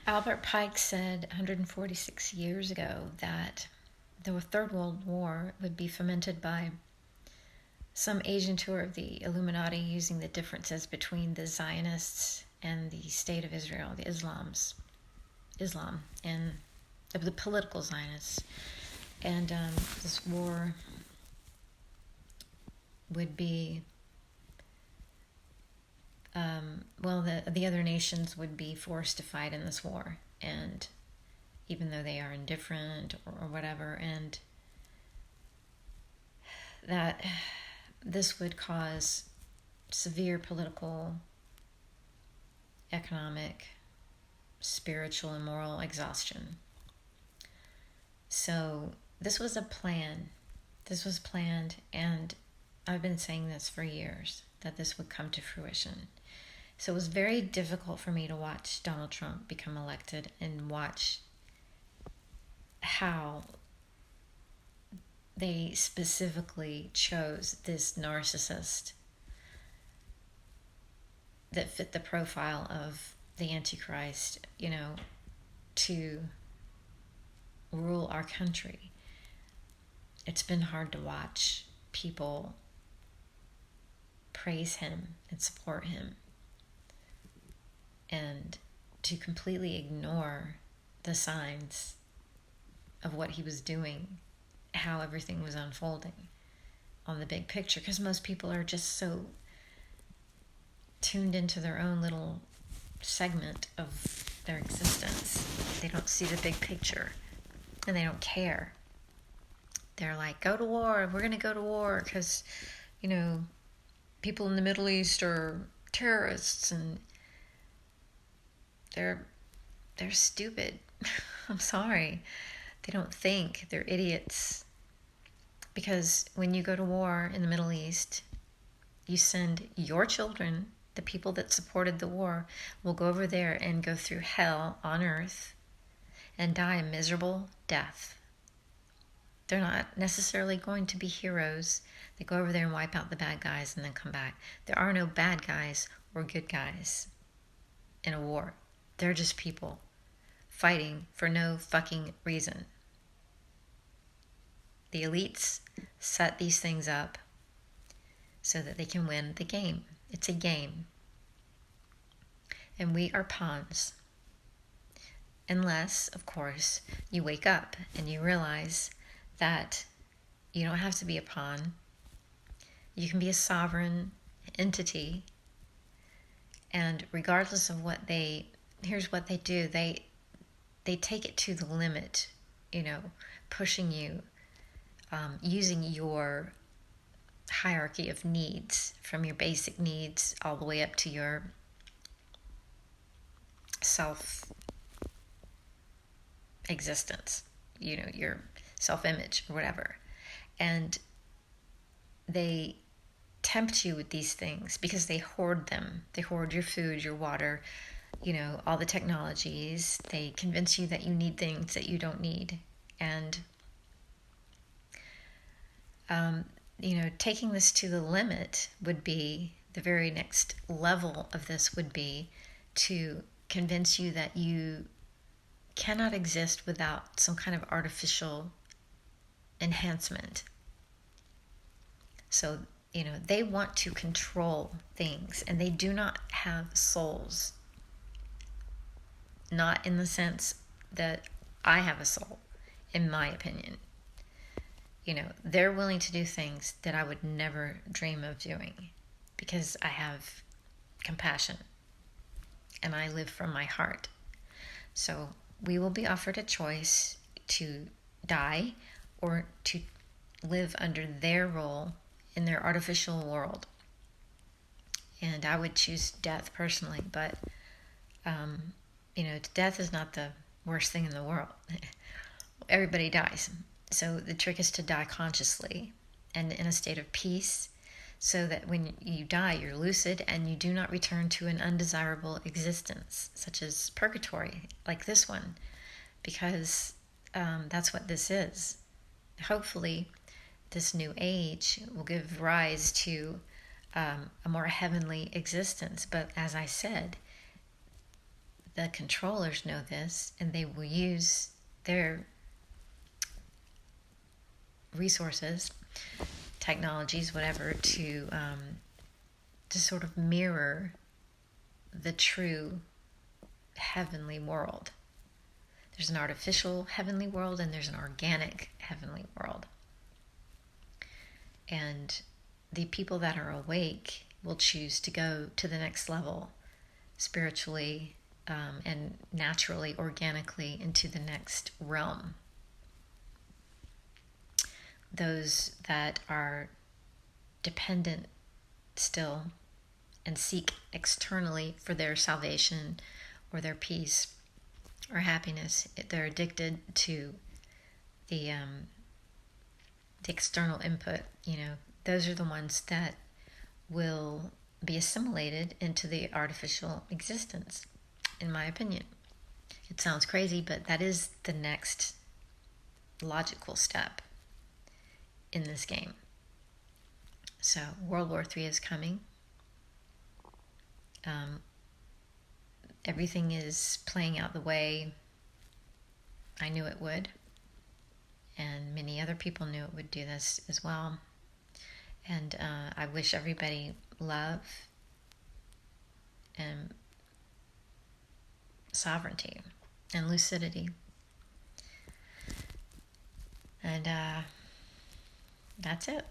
Albert Pike said 146 years ago that the Third World War would be fomented by some agentur of the Illuminati using the differences between the Zionists and the State of Israel, the Islam, and the political Zionists. And this war would be, the other nations would be forced to fight in this war, and even though they are indifferent or whatever, and that this would cause severe political, economic, spiritual, and moral exhaustion. So this was a plan. This was planned, and I've been saying this for years, that this would come to fruition. So it was very difficult for me to watch Donald Trump become elected and watch how they specifically chose this narcissist that fit the profile of the Antichrist, to rule our country. It's been hard to watch people praise him and support him, and to completely ignore the signs of what he was doing, how everything was unfolding on the big picture, because most people are just so tuned into their own little segment of their existence. They don't see the big picture, and they don't care. They're like, go to war, we're going to go to war because, people in the Middle East are terrorists, and they're stupid. I'm sorry. They don't think. They're idiots. Because when you go to war in the Middle East, you send your children, the people that supported the war, will go over there and go through hell on earth and die a miserable death. They're not necessarily going to be heroes. They go over there and wipe out the bad guys and then come back. There are no bad guys or good guys in a war. They're just people fighting for no fucking reason. The elites set these things up so that they can win the game. It's a game. And we are pawns. Unless, of course, you wake up and you realize that you don't have to be a pawn. You can be a sovereign entity. And regardless of here's what they do. They take it to the limit, pushing you, using your hierarchy of needs, from your basic needs all the way up to your self-existence, your self-image or whatever. And they tempt you with these things because they hoard them. They hoard your food, your water, all the technologies. They convince you that you need things that you don't need. And taking this to the limit would be, the very next level of this would be to convince you that you cannot exist without some kind of artificial enhancement. So, they want to control things, and they do not have souls. Not in the sense that I have a soul, in my opinion. They're willing to do things that I would never dream of doing because I have compassion and I live from my heart. So we will be offered a choice to die or to live under their role in their artificial world. And I would choose death personally, but death is not the worst thing in the world. Everybody dies. So the trick is to die consciously and in a state of peace, so that when you die, you're lucid and you do not return to an undesirable existence, such as purgatory, like this one, because that's what this is. Hopefully, this new age will give rise to a more heavenly existence. But as I said, the controllers know this, and they will use their resources, technologies, whatever, to sort of mirror the true heavenly world. There's an artificial heavenly world and there's an organic heavenly world. And the people that are awake will choose to go to the next level spiritually and naturally, organically into the next realm. Those that are dependent still and seek externally for their salvation or their peace or happiness, they're addicted to the external input. Those are the ones that will be assimilated into the artificial existence, in my opinion. It sounds crazy, but that is the next logical step in this game. So World War III is coming. Everything is playing out the way I knew it would, and many other people knew it would do this as well. And I wish everybody love and sovereignty and lucidity. And that's it.